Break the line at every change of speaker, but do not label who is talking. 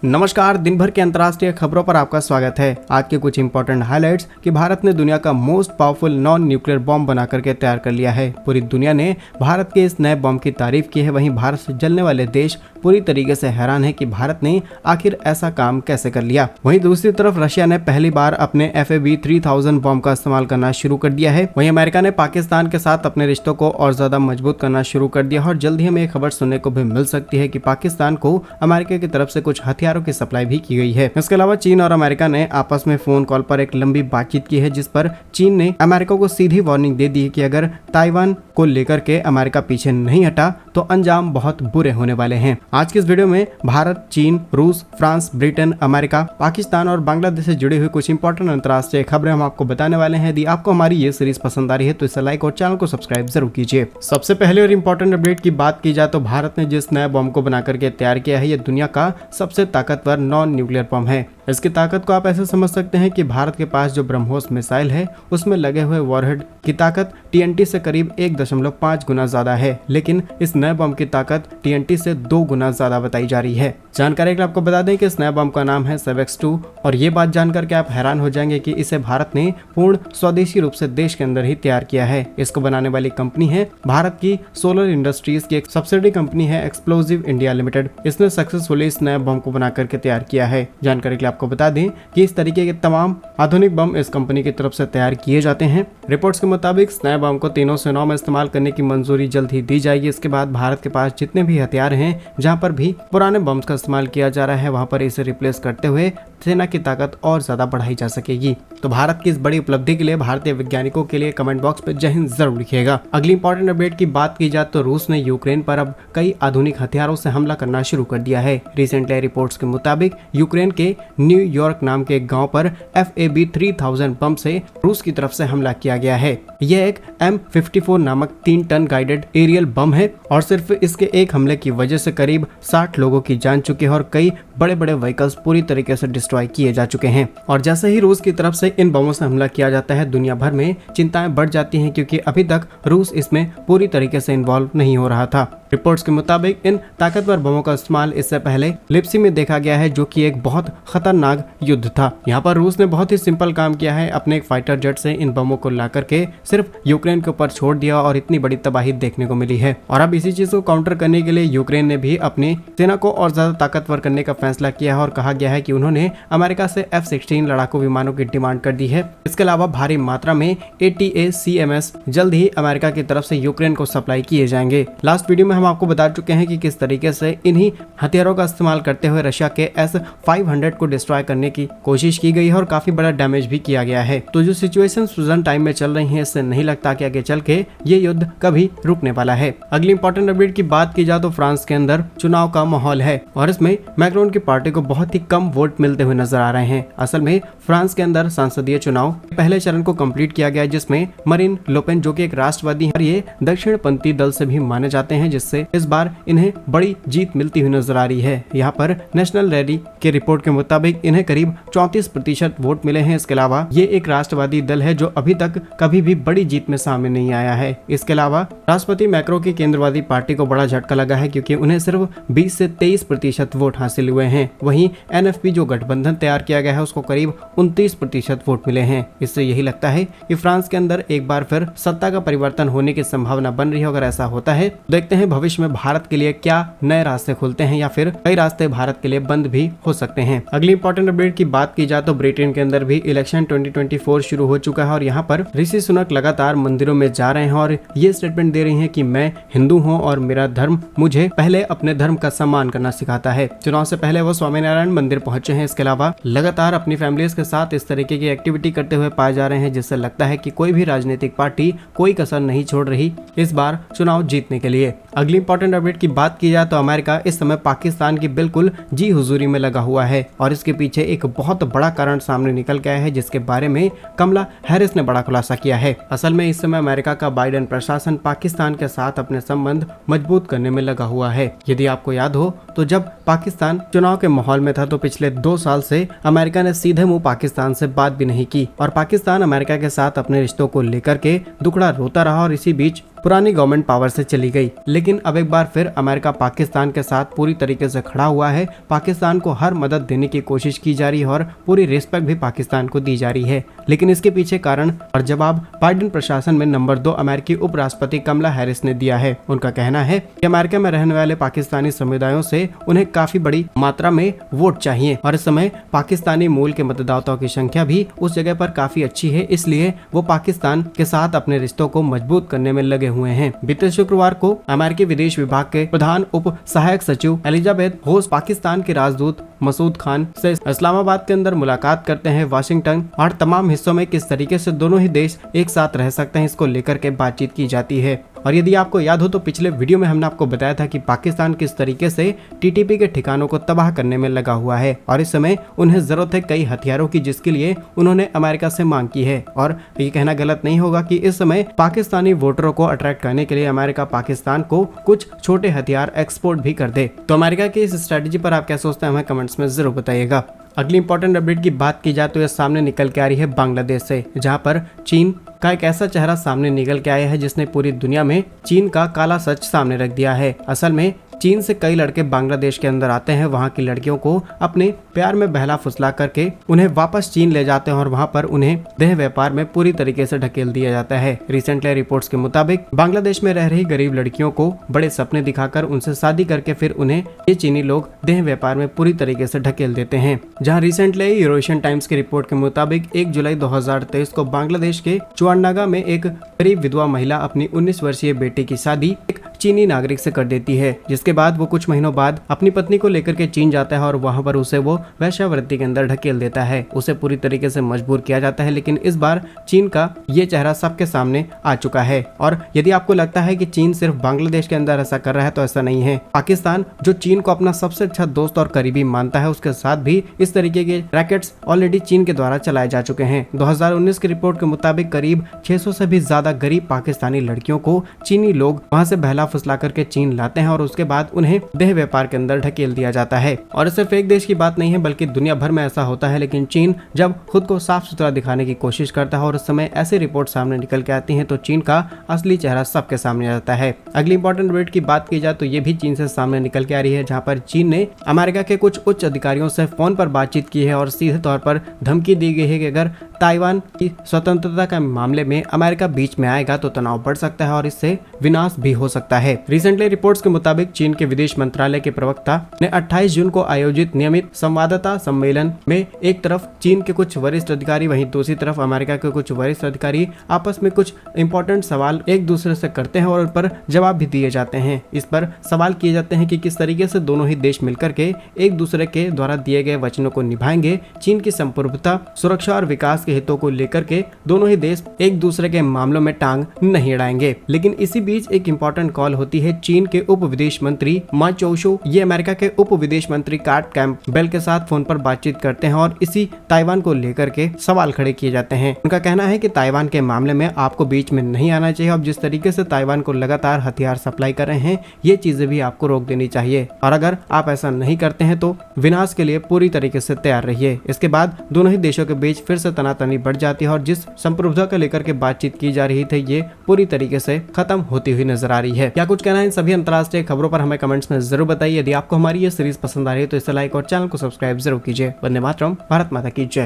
नमस्कार, दिन भर के अंतर्राष्ट्रीय खबरों पर आपका स्वागत है। आज के कुछ इंपॉर्टेंट हाइलाइट्स कि भारत ने दुनिया का most powerful non nuclear bomb बना करके तैयार कर लिया है। पूरी दुनिया ने भारत के इस नए बॉम्ब की तारीफ की है। वहीं भारत से जलने वाले देश पूरी तरीके से हैरान है कि भारत ने आखिर ऐसा काम कैसे कर लिया। वहीं दूसरी तरफ रशिया ने पहली बार अपने FAB-3000 बॉम्ब का इस्तेमाल करना शुरू कर दिया है। वहीं अमेरिका ने पाकिस्तान के साथ अपने रिश्तों को और ज्यादा मजबूत करना शुरू कर दिया और जल्द ही हमें खबर सुनने को भी मिल सकती है कि पाकिस्तान को अमेरिका की तरफ से कुछ हथियारों की सप्लाई भी की गई है। इसके अलावा चीन और अमेरिका ने आपस में फोन कॉल पर एक लंबी बातचीत की है, जिस पर चीन ने अमेरिका को सीधी वार्निंग दे दी है कि अगर ताइवान को लेकर के अमेरिका पीछे नहीं हटा तो अंजाम बहुत बुरे होने वाले हैं। आज की इस वीडियो में भारत, चीन, रूस, फ्रांस, ब्रिटेन, अमेरिका, पाकिस्तान और बांग्लादेश से जुड़ी हुई कुछ इंपॉर्टेंट अंतर्राष्ट्रीय खबरें हम आपको बताने वाले हैं। यदि आपको हमारी ये सीरीज पसंद आ रही है तो इसे लाइक और चैनल को सब्सक्राइब जरूर कीजिए। सबसे पहले और इंपॉर्टेंट अपडेट की बात की जाए तो भारत ने जिस नए बॉम्ब को बना करके तैयार किया है, ये दुनिया का सबसे ताकतवर नॉन न्यूक्लियर बम है। इसकी ताकत को आप ऐसे समझ सकते हैं कि भारत के पास जो ब्रह्मोस मिसाइल है उसमें लगे हुए वॉरहेड की ताकत TNT से करीब 1.5 गुना ज्यादा है, लेकिन इस नए बम की ताकत TNT से 2 गुना ज्यादा बताई जा रही है। जानकारी के लिए आपको बता दें कि इस नए बम का नाम है SAVEX-2 और ये बात जानकर के आप हैरान हो जाएंगे कि इसे भारत ने पूर्ण स्वदेशी रूप से देश के अंदर ही तैयार किया है। इसको बनाने वाली कंपनी है भारत की सोलर इंडस्ट्रीज की एक सब्सिडी कंपनी है एक्सप्लोजिव इंडिया लिमिटेड। इसने सक्सेसफुली इस नए बम को बना करके तैयार किया है। जानकारी के लिए आपको बता दें कि इस तरीके के तमाम आधुनिक बम इस कंपनी की तरफ से तैयार किए जाते हैं। रिपोर्ट्स के मुताबिक इस नए बम को 3 सेनाओं में इस्तेमाल करने की मंजूरी जल्द ही दी जाएगी। इसके बाद भारत के पास जितने भी हथियार हैं, जहां पर भी पुराने बम्स का इस्तेमाल किया जा रहा है, वहां पर इसे रिप्लेस करते हुए सेना की ताकत और ज्यादा बढ़ाई जा सकेगी। तो भारत की इस बड़ी उपलब्धि के लिए भारतीय वैज्ञानिकों के लिए कमेंट बॉक्स में जय हिंद जरूर लिखिएगा। अगली इंपॉर्टेंट अपडेट की बात की जाए तो रूस ने यूक्रेन पर अब कई आधुनिक हथियारों से हमला करना शुरू कर दिया है। रिसेंटली रिपोर्ट्स के मुताबिक यूक्रेन के न्यूयॉर्क नाम के एक गांव पर FAB-3000 बम से रूस की तरफ से हमला किया गया है। यह एक M54 नामक 3 टन गाइडेड एरियल बम है और सिर्फ इसके एक हमले की वजह से करीब 60 लोगों की जान चुकी है और कई बड़े बड़े व्हीकल्स पूरी तरीके से डिस्ट्रॉय किए जा चुके हैं। और जैसे ही रूस की तरफ से इन बमों से हमला किया जाता है, दुनिया भर में चिंताएं बढ़ जाती हैं, क्योंकि अभी तक रूस इसमें पूरी तरीके से इन्वॉल्व नहीं हो रहा था। रिपोर्ट्स के मुताबिक इन ताकतवर बमों का इस्तेमाल इससे पहले लिप्सी में देखा गया है, जो कि एक बहुत खतरनाक युद्ध था। यहाँ पर रूस ने बहुत ही सिंपल काम किया है, अपने एक फाइटर जेट से इन बमों को ला करके सिर्फ यूक्रेन के ऊपर छोड़ दिया और इतनी बड़ी तबाही देखने को मिली है। और अब इसी चीज को काउंटर करने के लिए यूक्रेन ने भी अपनी सेना को और ज्यादा ताकतवर करने का फैसला किया है और कहा गया है कि उन्होंने अमेरिका से F-16 लड़ाकू विमानों की डिमांड कर दी है। इसके अलावा भारी मात्रा में ATACMS जल्द ही अमेरिका की तरफ से यूक्रेन को सप्लाई किए जाएंगे। लास्ट वीडियो में हम आपको बता चुके हैं कि किस तरीके से इन्हीं हथियारों का इस्तेमाल करते हुए रशिया के S-500 को डिस्ट्रॉय करने की कोशिश की गई है और काफी बड़ा डैमेज भी किया गया है। तो जो सिचुएशन प्रेजेंट टाइम में चल रही है, इससे नहीं लगता कि आगे चल के ये युद्ध कभी रुकने वाला है। अगली इंपॉर्टेंट अपडेट की बात की जाए तो फ्रांस के अंदर चुनाव का माहौल है और इसमें मैक्रोन की पार्टी को बहुत ही कम वोट मिलते हुए नजर आ रहे हैं। असल में फ्रांस के अंदर संसदीय चुनाव पहले चरण को कंप्लीट किया गया, जिसमें मरीन लोपेन, जो कि एक राष्ट्रवादी है और ये दक्षिणपंथी दल से भी माने जाते हैं, जिससे इस बार इन्हें बड़ी जीत मिलती हुई नजर आ रही है। यहाँ पर नेशनल रैली के रिपोर्ट के मुताबिक इन्हें करीब 34% वोट मिले हैं। इसके अलावा ये एक राष्ट्रवादी दल है जो अभी तक कभी भी बड़ी जीत में सामने नहीं आया है। इसके अलावा राष्ट्रपति मैक्रो की केंद्रवादी पार्टी को बड़ा झटका लगा है, क्योंकि उन्हें सिर्फ 20 से 23% वोट हासिल हुए हैं। वहीं NFP जो गठबंधन तैयार किया गया है उसको करीब 29% वोट मिले हैं। इससे यही लगता है कि फ्रांस के अंदर एक बार फिर सत्ता का परिवर्तन होने की संभावना बन रही है। अगर ऐसा होता है, देखते हैं भविष्य में भारत के लिए क्या नए रास्ते खुलते हैं या फिर कई रास्ते भारत के लिए बंद भी हो सकते हैं। अगली इंपॉर्टेंट अपडेट की बात की जाए तो ब्रिटेन के अंदर भी इलेक्शन 2024 शुरू हो चुका है और यहाँ पर ऋषि सुनक लगातार मंदिरों में जा रहे हैं और ये स्टेटमेंट दे रही हैं कि मैं हिंदू हूँ और मेरा धर्म मुझे पहले अपने धर्म का सम्मान करना सिखाता है। चुनाव से पहले वो स्वामीनारायण मंदिर पहुंचे हैं। इसके अलावा लगातार अपनी फैमिलीज के साथ इस तरीके की एक्टिविटी करते हुए पाए जा रहे हैं, जिससे लगता है कि कोई भी राजनीतिक पार्टी कोई कसर नहीं छोड़ रही इस बार चुनाव जीतने के लिए। अगली इंपॉर्टेंट अपडेट की बात की जाए तो अमेरिका इस समय पाकिस्तान की बिल्कुल जी हुजूरी में लगा हुआ है और इसके पीछे एक बहुत बड़ा कारण सामने निकल के आया है, जिसके बारे में कमला हैरिस ने बड़ा खुलासा किया है। असल में इस समय अमेरिका का बाइडेन प्रशासन पाकिस्तान के साथ अपने संबंध मजबूत करने में लगा हुआ है। यदि आपको याद हो तो जब पाकिस्तान चुनाव के माहौल में था तो पिछले 2 साल से अमेरिका ने सीधे मुंह पाकिस्तान से बात भी नहीं की और पाकिस्तान अमेरिका के साथ अपने रिश्तों को लेकर के दुखड़ा रोता रहा और इसी बीच पुरानी गवर्नमेंट पावर से चली गई। लेकिन अब एक बार फिर अमेरिका पाकिस्तान के साथ पूरी तरीके से खड़ा हुआ है। पाकिस्तान को हर मदद देने की कोशिश की जा रही है और पूरी रिस्पेक्ट भी पाकिस्तान को दी जा रही है। लेकिन इसके पीछे कारण और जवाब बाइडेन प्रशासन में नंबर 2 अमेरिकी उपराष्ट्रपति कमला हैरिस ने दिया है। उनका कहना है कि अमेरिका में रहने वाले पाकिस्तानी समुदायों से उन्हें काफी बड़ी मात्रा में वोट चाहिए और इस समय पाकिस्तानी मूल के मतदाताओं की संख्या भी उस जगह पर काफी अच्छी है, इसलिए वो पाकिस्तान के साथ अपने रिश्तों को मजबूत करने में लगे हुए हैं। बीते शुक्रवार को अमेरिकी विदेश विभाग के प्रधान उप सहायक सचिव एलिजाबेथ होस्ट पाकिस्तान के राजदूत मसूद खान से इस्लामाबाद के अंदर मुलाकात करते हैं। वाशिंगटन और तमाम हिस्सों में किस तरीके से दोनों ही देश एक साथ रह सकते हैं, इसको लेकर के बातचीत की जाती है। और यदि आपको याद हो तो पिछले वीडियो में हमने आपको बताया था कि पाकिस्तान किस तरीके से टीटीपी के ठिकानों को तबाह करने में लगा हुआ है और इस समय उन्हें जरूरत है कई हथियारों की, जिसके लिए उन्होंने अमेरिका से मांग की है। और ये कहना गलत नहीं होगा कि इस समय पाकिस्तानी वोटरों को अट्रैक्ट करने के लिए अमेरिका पाकिस्तान को कुछ छोटे हथियार एक्सपोर्ट भी कर दे। तो अमेरिका की इस स्ट्रेटेजी पर आप क्या सोचते हैं, हमें कमेंट्स में जरूर बताइएगा। अगली इंपॉर्टेंट अपडेट की बात की जाए तो यह सामने निकल के आ रही है बांग्लादेश से, जहां पर चीन का एक ऐसा चेहरा सामने निकल के आया है जिसने पूरी दुनिया में चीन का काला सच सामने रख दिया है। असल में चीन से कई लड़के बांग्लादेश के अंदर आते हैं, वहां की लड़कियों को अपने प्यार में बहला फुसला करके उन्हें वापस चीन ले जाते हैं और वहां पर उन्हें देह व्यापार में पूरी तरीके से ढकेल दिया जाता है। रिसेंटली रिपोर्ट्स के मुताबिक बांग्लादेश में रह रही गरीब लड़कियों को बड़े सपने दिखाकर उनसे शादी करके फिर उन्हें ये चीनी लोग देह व्यापार में पूरी तरीके से ढकेल देते हैं। जहाँ रिसेंटली यूरोशियन टाइम्स की रिपोर्ट के मुताबिक 1 जुलाई 2023 को बांग्लादेश के चुआरनागा में एक गरीब विधवा महिला अपनी 19 वर्षीय बेटी की शादी एक चीनी नागरिक से कर देती है, जिसके बाद वो कुछ महीनों बाद अपनी पत्नी को लेकर के चीन जाता है और वहां पर उसे वो वेश्यावृत्ति के अंदर ढकेल देता है। उसे पूरी तरीके से मजबूर किया जाता है। लेकिन इस बार चीन का ये चेहरा सबके सामने आ चुका है और यदि आपको लगता है कि चीन सिर्फ बांग्लादेश के अंदर ऐसा कर रहा है तो ऐसा नहीं है। पाकिस्तान जो चीन को अपना सबसे अच्छा दोस्त और करीबी मानता है, उसके साथ भी इस तरीके के रैकेट्स ऑलरेडी चीन के द्वारा चलाए जा चुके हैं। 2019 की रिपोर्ट के मुताबिक करीब 600 से भी ज्यादा गरीब पाकिस्तानी लड़कियों को चीनी लोग वहां से बहला फुसला करके चीन लाते हैं और उसके बाद उन्हें देह व्यापार के अंदर ढकेल दिया जाता है। और सिर्फ एक देश की बात नहीं है बल्कि दुनिया भर में ऐसा होता है। लेकिन चीन जब खुद को साफ सुथरा दिखाने की कोशिश करता है और उस समय ऐसी रिपोर्ट सामने निकल के आती हैं तो चीन का असली चेहरा सबके सामने आ जाता है। अगली इंपॉर्टेंट अपडेट की बात की जाए तो ये भी चीन से सामने निकल के आ रही है, जहाँ पर चीन ने अमेरिका के कुछ उच्च अधिकारियों से फोन पर बातचीत की है और सीधे तौर पर धमकी दी गई है कि अगर ताइवान की स्वतंत्रता के मामले में अमेरिका बीच में आएगा तो तनाव बढ़ सकता है और इससे विनाश भी हो सकता है। रिसेंटली रिपोर्ट्स के मुताबिक चीन के विदेश मंत्रालय के प्रवक्ता ने 28 जून को आयोजित नियमित संवाददाता सम्मेलन में एक तरफ चीन के कुछ वरिष्ठ अधिकारी वहीं दूसरी तरफ अमेरिका के कुछ वरिष्ठ अधिकारी आपस में कुछ इंपॉर्टेंट सवाल एक दूसरे से करते हैं और उन पर जवाब भी दिए जाते हैं। इस पर सवाल किए जाते हैं कि किस तरीके से दोनों ही देश मिलकर के एक दूसरे के द्वारा दिए गए वचनों को निभाएंगे। चीन की संप्रभुता, सुरक्षा और विकास के हितों को लेकर के दोनों ही देश एक दूसरे के मामलों में टांग नहीं अड़ाएंगे। लेकिन इसी बीच एक इम्पोर्टेंट कॉल होती है चीन के उप विदेश मंत्री मा चोशो। ये अमेरिका के उप विदेश मंत्री कार्ट कैम्पबेल के साथ फोन पर बातचीत करते हैं और इसी ताइवान को लेकर के सवाल खड़े किए जाते हैं। उनका कहना है कि ताइवान के मामले में आपको बीच में नहीं आना चाहिए। अब जिस तरीके से ताइवान को लगातार हथियार सप्लाई कर रहे हैं, ये चीजें भी आपको रोक देनी चाहिए और अगर आप ऐसा नहीं करते हैं तो विनाश के लिए पूरी तरीके से तैयार रहिए। इसके बाद दोनों ही देशों के बीच फिर से तनातनी बढ़ जाती है और जिस संप्रभुता को लेकर के बातचीत की जा रही थी ये पूरी तरीके से खत्म होती हुई नजर आ रही है। क्या कुछ कहना है इन सभी अंतर्राष्ट्रीय खबरों पर हमें कमेंट्स में जरूर बताइए। यदि आपको हमारी ये सीरीज पसंद आ रही है तो इसे लाइक और चैनल को सब्सक्राइब जरूर कीजिए। वंदे मातरम, भारत माता की जय।